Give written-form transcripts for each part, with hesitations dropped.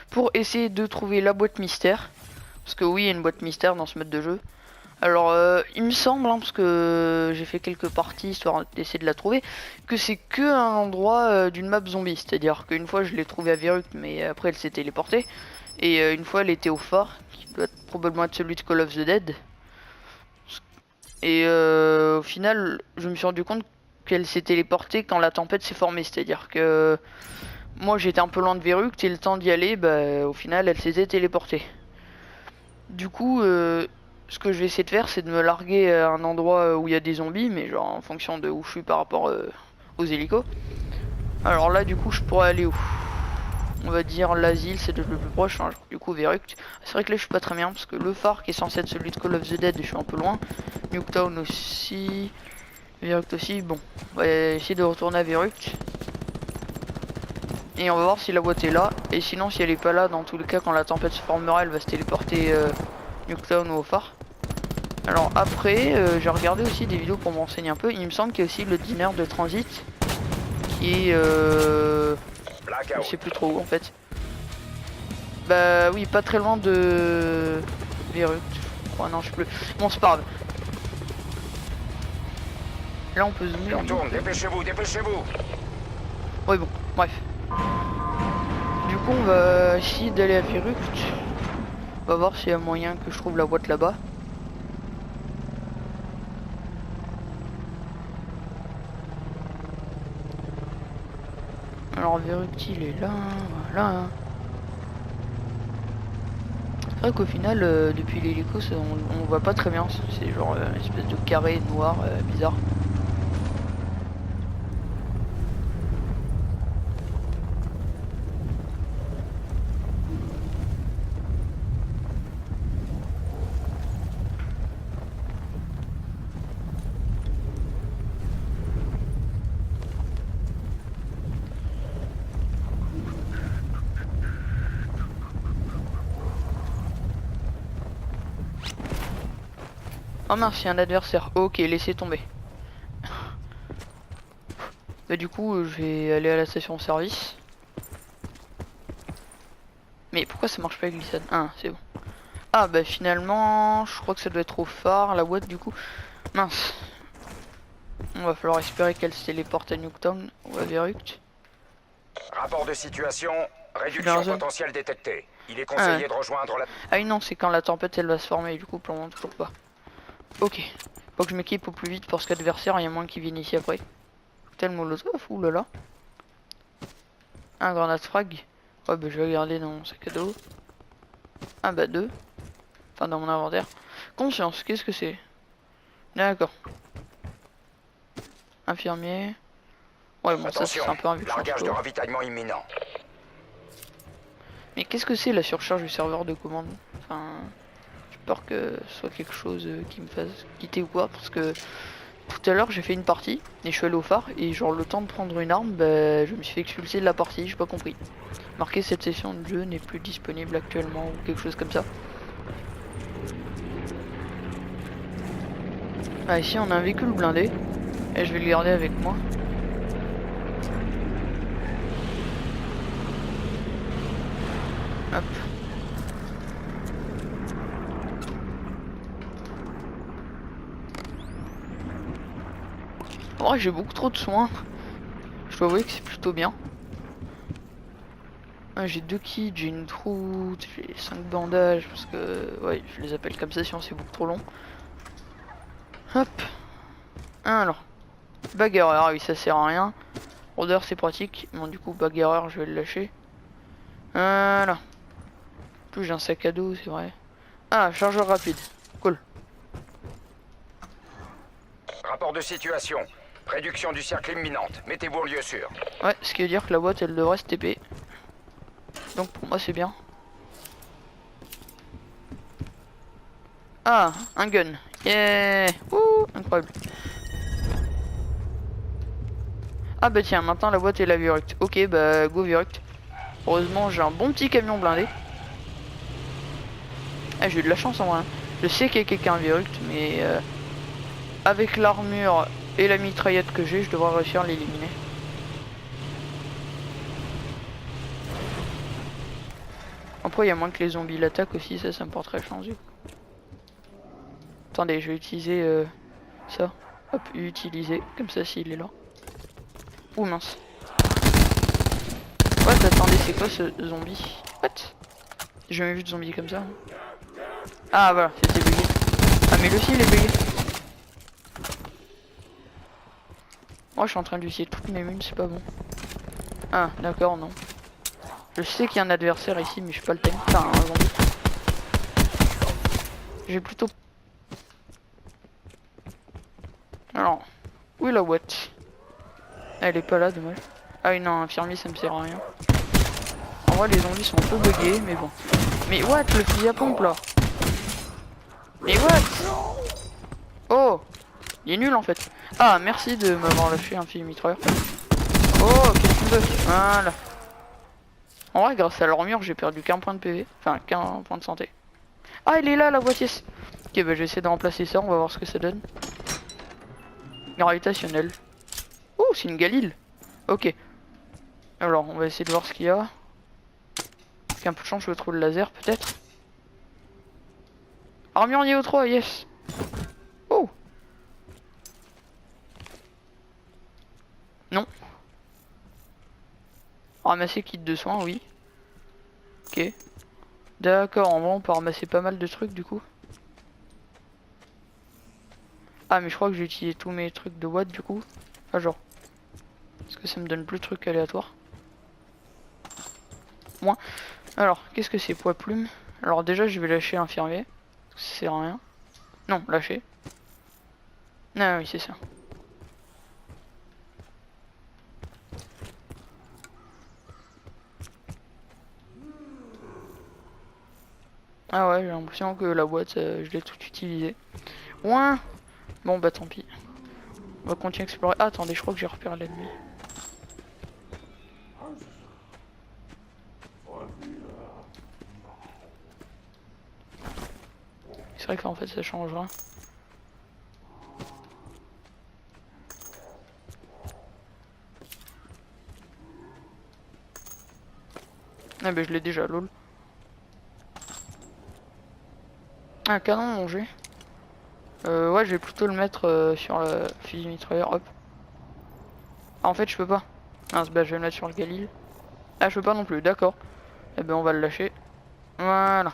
pour essayer de trouver la boîte mystère. Parce que oui, il y a une boîte mystère dans ce mode de jeu. Alors, il me semble, hein, parce que j'ai fait quelques parties histoire d'essayer de la trouver, que c'est que un endroit d'une map zombie. C'est-à-dire qu'une fois je l'ai trouvée à Virut, mais après elle s'est téléportée. Et une fois elle était au phare, qui doit probablement être celui de Call of the Dead. Et au final, je me suis rendu compte qu'elle s'est téléportée quand la tempête s'est formée. C'est-à-dire que moi j'étais un peu loin de Virut, et le temps d'y aller, bah, au final elle s'était téléportée. Du coup, ce que je vais essayer de faire, c'est de me larguer à un endroit où il y a des zombies, mais genre en fonction de où je suis par rapport aux hélicos. Alors là, du coup, je pourrais aller où? On va dire l'asile, c'est le plus proche, hein, du coup Verruct. C'est vrai que là, je suis pas très bien, parce que le phare qui est censé être celui de Call of the Dead, je suis un peu loin. Nuketown aussi, Verruct aussi. Bon, on va essayer de retourner à Verruct. Et on va voir si la boîte est là. Et sinon, si elle est pas là, dans tous les cas, quand la tempête se formera, elle va se téléporter Nuketown ou au phare. Alors après, j'ai regardé aussi des vidéos pour m'enseigner un peu. Il me semble qu'il y a aussi le diner de transit qui est je sais plus trop où en fait. Bah oui, pas très loin de Virut. Je crois, non, je sais plus. Bon, c'est pas grave. Là, on peut zoomer. On tourne, dépêchez-vous, dépêchez-vous. Oui, bon, bref. Du coup, on va essayer d'aller à Virut. On va voir s'il y a moyen que je trouve la boîte là-bas. Alors Virut, il est là, voilà. C'est vrai qu'au final, depuis l'hélico, on voit pas très bien. C'est genre une espèce de carré noir bizarre. Oh mince, il y a un adversaire. Ok, laissez tomber. Bah du coup, je vais aller à la station service. Mais pourquoi ça marche pas avec glissade? Ah, c'est bon. Ah bah finalement, je crois que ça doit être au phare, la boîte du coup. Mince. On va falloir espérer qu'elle se téléporte à Nuketown ou à Verruct. Rapport de situation, réduction potentielle détectée. Il est conseillé de rejoindre la... Ah oui non, c'est quand la tempête elle va se former, du coup pour le moment toujours pas. Ok. Faut que je m'équipe au plus vite pour ce qu'adversaire, il y a moins qui viennent ici après. Tel molotov, oulala. Un grenade frag. Ouais bah je vais regarder dans mon sac à dos. Ah bah deux. Enfin dans mon inventaire. Conscience, qu'est-ce que c'est? D'accord. Infirmier. Ouais bon ça c'est un peu un vu. Largage de ravitaillement imminent. Mais qu'est-ce que c'est la surcharge du serveur de commande? Enfin, j'ai peur que ce soit quelque chose qui me fasse quitter ou quoi, parce que tout à l'heure j'ai fait une partie et je suis allé au phare et genre le temps de prendre une arme, bah, je me suis fait expulser de la partie, j'ai pas compris. Marqué cette session de jeu n'est plus disponible actuellement ou quelque chose comme ça. Ah ici on a un véhicule blindé et je vais le garder avec moi. Hop. Oh, j'ai beaucoup trop de soins. Je dois avouer que c'est plutôt bien. Ah, j'ai 2 kits, j'ai une trousse, j'ai 5 bandages parce que ouais, je les appelle comme ça sinon c'est beaucoup trop long. Hop. Alors, bagarreur, oui ça sert à rien. Rôdeur c'est pratique. Bon du coup bagarreur je vais le lâcher. Voilà. En plus j'ai un sac à dos c'est vrai. Ah chargeur rapide. Cool. Rapport de situation. Réduction du cercle imminente. Mettez-vous en lieu sûr. Ouais, ce qui veut dire que la boîte elle devrait se TP. Donc pour moi c'est bien. Ah, un gun. Yeah. Ouh, incroyable. Ah bah tiens, maintenant la boîte est la Virut. Ok, bah go Virut. Heureusement j'ai un bon petit camion blindé. Ah j'ai eu de la chance en vrai. Je sais qu'il y a quelqu'un à Virut, mais avec l'armure et la mitraillette que j'ai, je devrais réussir à l'éliminer. Après il y a moins que les zombies l'attaquent aussi, ça me porterait chance. Attendez, je vais utiliser ça. Hop, utiliser, comme ça s'il est là. Ouh mince. What, attendez, c'est quoi ce zombie? What? J'ai jamais vu de zombie comme ça. Ah voilà, c'était bugué. Ah mais le ciel est bugué. Moi je suis en train d'utiliser toutes mes mines, c'est pas bon. Ah d'accord, non. Je sais qu'il y a un adversaire ici, mais je suis pas le time. Enfin, un zombie. J'ai plutôt... Alors, où est la watch? Elle est pas là, dommage. Ah oui, non, infirmier, ça me sert à rien. En vrai, les zombies sont un peu buggés, mais bon. Mais what, le fusil à pompe, là? Mais what? Oh, il est nul, en fait. Ah, merci de m'avoir lâché un fusil mitrailleur. Oh, quel coup de... Voilà. En vrai, grâce à l'armure, j'ai perdu qu'un point de PV. Enfin, qu'un point de santé. Ah, il est là, la boîtier. Ok, bah, je vais essayer de remplacer ça, on va voir ce que ça donne. Gravitationnel. Oh, c'est une Galil. Ok. Alors, on va essayer de voir ce qu'il y a. Avec un peu de chance, je trouve le laser, peut-être. Armure niveau 3, yes. Oh. Non. Ramasser kit de soins, oui. Ok. D'accord, en vrai, on peut ramasser pas mal de trucs, du coup. Ah, mais je crois que j'ai utilisé tous mes trucs de watt, du coup. Enfin, genre. Parce que ça me donne plus de trucs aléatoires. Moins. Alors, qu'est-ce que c'est, poids plume? Alors déjà, je vais lâcher infirmier. Parce que ça sert à rien. Non, lâcher. Ah oui, c'est ça. Ah ouais, j'ai l'impression que la boîte, je l'ai tout utilisé. Ouin. Bon bah tant pis. On va continuer à explorer. Ah, attendez, je crois que j'ai repéré l'ennemi. C'est vrai qu'en fait ça changera. Ah bah je l'ai déjà, lol. Un canon mangé. Ouais, je vais plutôt le mettre sur le fusil mitrailleur, hop. Ah, en fait je peux pas. Ah, bah je vais le mettre sur le Galil. Ah, je peux pas non plus, d'accord. Eh ben on va le lâcher. Voilà.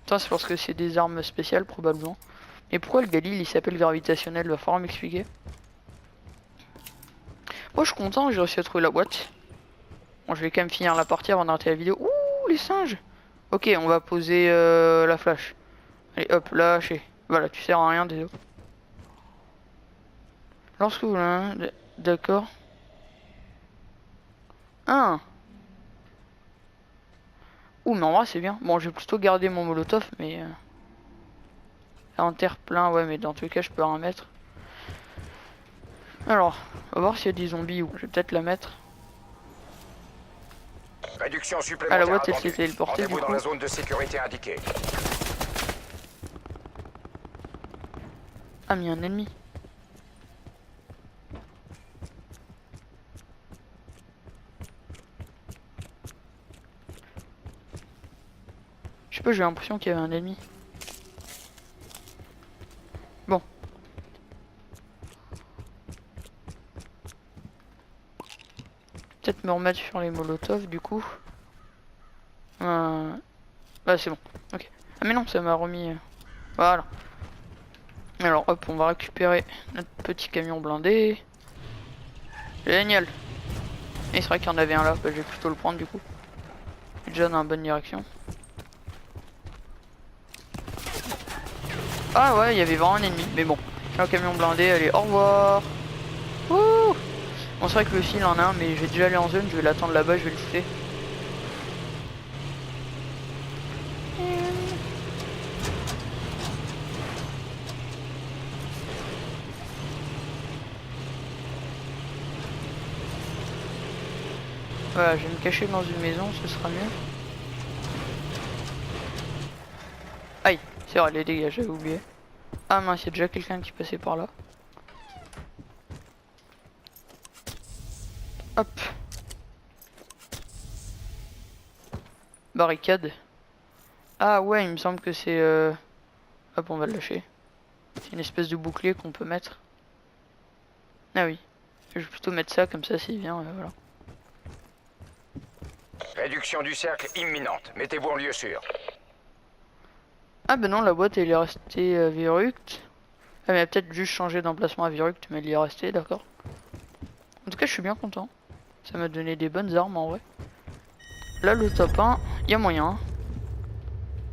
Ça c'est parce que c'est des armes spéciales probablement. Mais pourquoi le Galil il s'appelle gravitationnel? Va falloir m'expliquer. Moi je suis content, j'ai réussi à trouver la boîte. Bon, je vais quand même finir la partie avant d'arrêter la vidéo. Ouh, les singes. Ok, on va poser la flash. Allez, hop, lâchez. Voilà, tu sers à rien, désolé. Lorsque vous... D'accord. Ah. Ouh, mais en vrai, c'est bien. Bon, je vais plutôt garder mon molotov, mais... En terre plein, ouais, mais dans tous les cas, je peux en mettre. Alors, on va voir s'il y a des zombies ou... Je vais peut-être la mettre. Réduction Ah, supplémentaire la boîte, elle attendue. s'est téléportée, du Rendez-vous dans coup. la zone de sécurité indiquée. Ah, mais il y a un ennemi. Je sais pas, j'ai l'impression qu'il y avait un ennemi. Bon. Peut-être me remettre sur les molotovs, du coup. Bah, c'est bon. Ok. Ah, mais non, ça m'a remis... Voilà. Alors, hop, on va récupérer notre petit camion blindé. Génial. Et c'est vrai qu'il y en avait un là, bah, je vais plutôt le prendre du coup. Déjà dans la bonne direction. Ah ouais, il y avait vraiment un ennemi, mais bon. J'ai un camion blindé, allez, au revoir. Wouh. Bon, c'est vrai que le fil en a un, mais je vais déjà aller en zone, je vais l'attendre là-bas, je vais le shooter. Voilà, je vais me cacher dans une maison, ce sera mieux. Aïe, c'est vrai, les dégâts, j'avais oublié. Ah mince, il y a déjà quelqu'un qui passait par là. Hop. Barricade. Ah ouais, il me semble que c'est... Hop, on va le lâcher. C'est une espèce de bouclier qu'on peut mettre. Ah oui. Je vais plutôt mettre ça, comme ça s'il vient, voilà. Réduction du cercle imminente. Mettez-vous en lieu sûr. Ah bah non, la boîte elle est restée verructe. Ah mais elle a peut-être juste changé d'emplacement à verructe, mais elle y est restée, d'accord. En tout cas, je suis bien content. Ça m'a donné des bonnes armes en vrai. Là, le top 1, il y a moyen. Hein.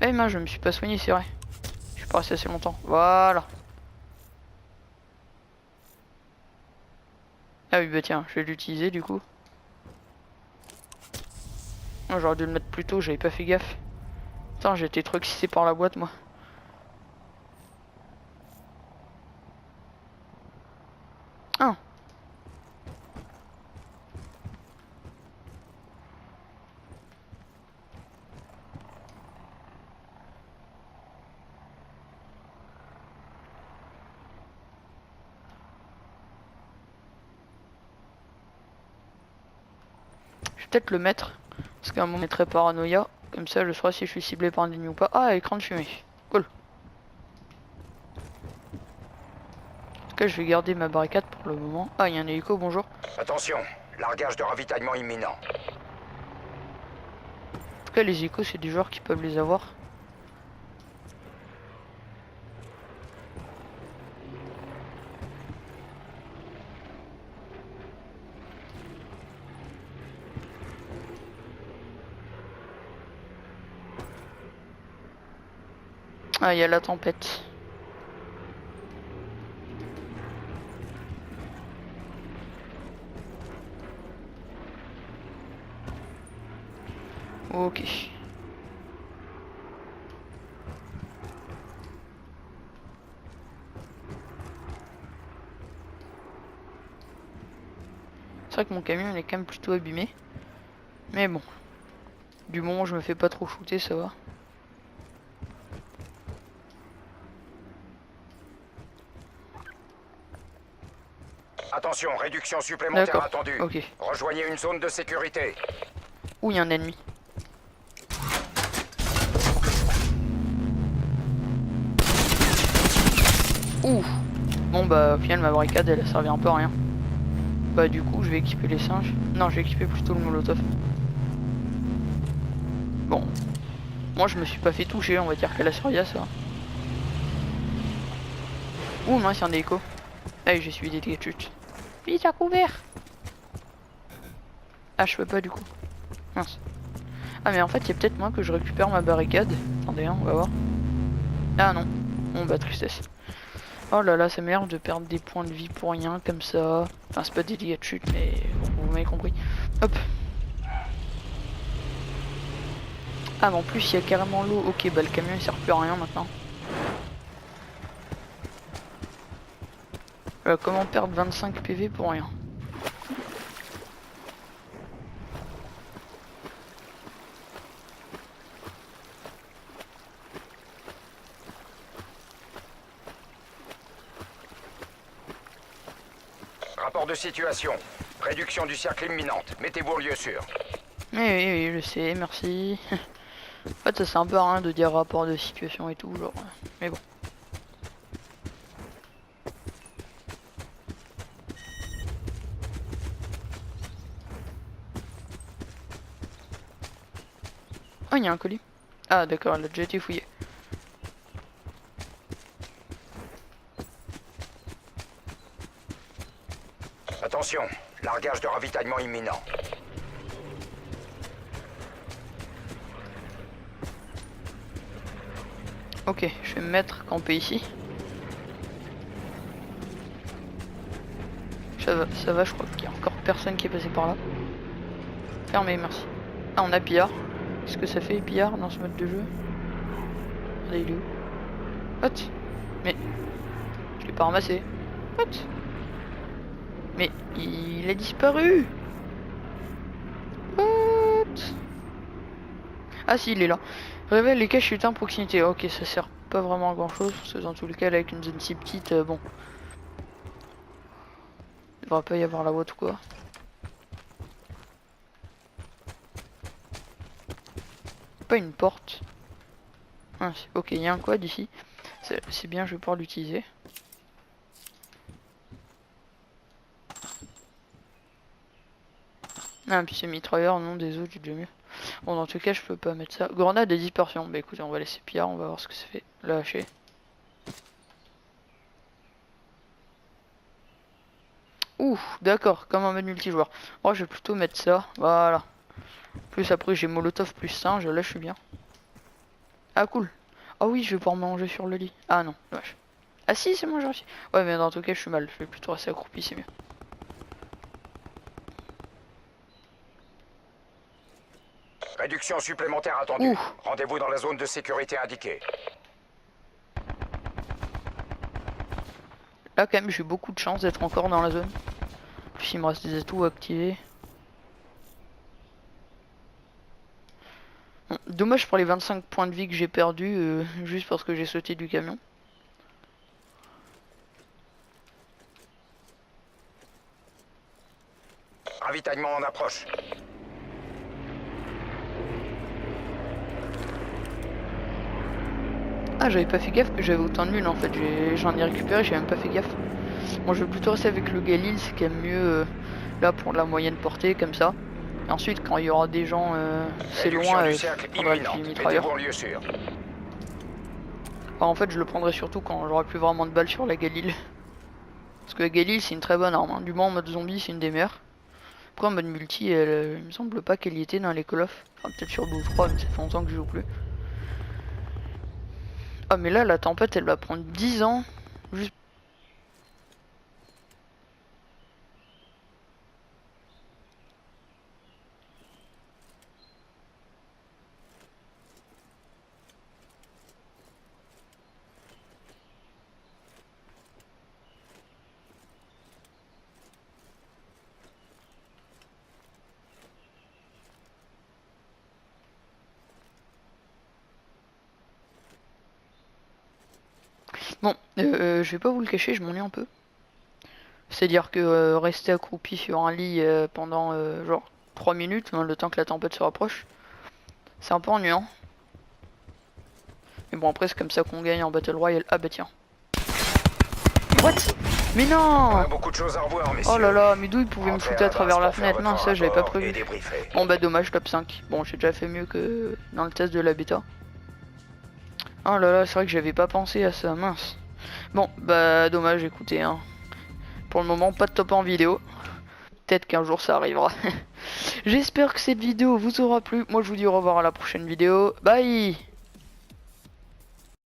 Eh mince, je me suis pas soigné, c'est vrai. Je suis pas resté assez longtemps. Voilà. Ah oui, bah tiens, je vais l'utiliser du coup. Oh, j'aurais dû le mettre plus tôt, j'avais pas fait gaffe. Putain, j'ai été trop excité par la boîte, moi. Ah. Je vais peut-être le mettre. Parce qu'à un moment, je mettrai paranoïa. Comme ça, je saurai si je suis ciblé par un ennemi ou pas. Ah, écran de fumée. Cool. En tout cas, je vais garder ma barricade pour le moment. Ah, il y a un hélico, bonjour. Attention, largage de ravitaillement imminent. En tout cas, les hélicos, c'est des joueurs qui peuvent les avoir. Ah, il y a la tempête. Ok. C'est vrai que mon camion il est quand même plutôt abîmé. Mais bon. Du moment où je me fais pas trop shooter, ça va. Attention, réduction supplémentaire attendue. Ok. Rejoignez une zone de sécurité. Ouh, il y a un ennemi. Ouh. Bon bah au final ma barricade elle a servi un peu à rien. Bah du coup je vais équiper les singes. Non, je vais équiper plutôt le molotov. Bon. Moi je me suis pas fait toucher, on va dire qu'elle a servi à ça. Ouh mince, il y a un écho. Ah j'ai suivi des dégâts de chute. Vite à couvert. Ah je peux pas du coup. Mince. Ah mais en fait il y a peut-être moins que je récupère ma barricade. Attendez hein, on va voir. Ah non. Bon bah tristesse. Oh là là, ça m'énerve de perdre des points de vie pour rien comme ça. Enfin c'est pas des dégâts de chute mais bon, vous m'avez compris. Hop. Ah mais en plus il y a carrément l'eau. Ok bah le camion il sert plus à rien maintenant. Comment perdre 25 PV pour rien? Rapport de situation. Réduction du cercle imminente. Mettez-vous en lieu sûr. Oui, je sais, merci. En fait, ça c'est un peu rien de dire rapport de situation et tout, genre. Mais bon. Oh, il y a un colis. Ah, d'accord, elle a déjà été fouillée. Attention, largage de ravitaillement imminent. Ok, je vais me mettre camper ici. Ça va, je crois qu'il y a encore personne qui est passé par là. Fermé, merci. Ah, on a pillard. Qu'est-ce que ça fait, pillard, dans ce mode de jeu? Regardez, il est où? What? Mais... je l'ai pas ramassé. What? Mais il a disparu. What? Ah si, il est là. Révèle les caches chutins à proximité. Ok, ça sert pas vraiment à grand chose. Parce que dans tous les cas, là, avec une zone si petite, bon. Il devrait pas y avoir la boîte ou quoi. pas une porte. Ah, ok, il y a un quad ici. C'est bien, je vais pouvoir l'utiliser. Ah, puis c'est mitrailleur, non, des autres, j'ai déjà mieux. Bon, dans tout cas, je peux pas mettre ça. Grenade de dispersion. Bah écoutez, on va laisser Pierre, on va voir ce que ça fait. Lâcher. Ouh, d'accord, comme un mode multijoueur. Moi, je vais plutôt mettre ça. Voilà. Plus après, j'ai Molotov plus singe, là, je suis bien. Ah, cool. Ah oui, je vais pouvoir manger sur le lit. Ah non, dommage. Ah si, c'est moi, j'ai réussi. Ouais, mais dans tout cas, je suis mal. Je vais plutôt rester accroupi, c'est mieux. Réduction supplémentaire attendue. Rendez-vous dans la zone de sécurité indiquée. Là, quand même, j'ai eu beaucoup de chance d'être encore dans la zone. Puis, il me reste des atouts à activer. Bon, dommage pour les 25 points de vie que j'ai perdus, juste parce que j'ai sauté du camion. Ravitaillement en approche. Ah, j'avais pas fait gaffe que j'avais autant de mules en fait. J'en ai récupéré, j'ai même pas fait gaffe. Moi, je vais plutôt rester avec le Galil, c'est quand même mieux là pour la moyenne portée comme ça. Et ensuite, quand il y aura des gens, c'est loin, je prendrai le fusil mitrailleur. Enfin, en fait, je le prendrai surtout quand j'aurai plus vraiment de balles sur la Galil. Parce que la Galil, c'est une très bonne arme. Hein. Du moins, en mode zombie, c'est une des meilleures. Après, en mode multi, il me semble pas qu'elle y était dans les Call of. Enfin, peut-être sur 2 ou 3, mais ça fait longtemps que je joue plus. Ah, mais là, la tempête, elle va prendre 10 ans. Juste. Bon, je vais pas vous le cacher, je m'ennuie un peu. C'est-à-dire que rester accroupi sur un lit pendant genre 3 minutes, hein, le temps que la tempête se rapproche, c'est un peu ennuyant. Mais bon, après, c'est comme ça qu'on gagne en Battle Royale. Ah bah tiens. What? Mais non! Beaucoup de choses à revoir, messieurs. Oh là là, mais d'où il pouvait me shooter à travers la fenêtre? Non, ça j'avais pas prévu. Bon bah dommage, top 5. Bon, j'ai déjà fait mieux que dans le test de la bêta. Oh là là, c'est vrai que j'avais pas pensé à ça, mince. Bon, bah dommage, écoutez, hein. Pour le moment, pas de top en vidéo. Peut-être qu'un jour ça arrivera. J'espère que cette vidéo vous aura plu. Moi je vous dis au revoir à la prochaine vidéo. Bye!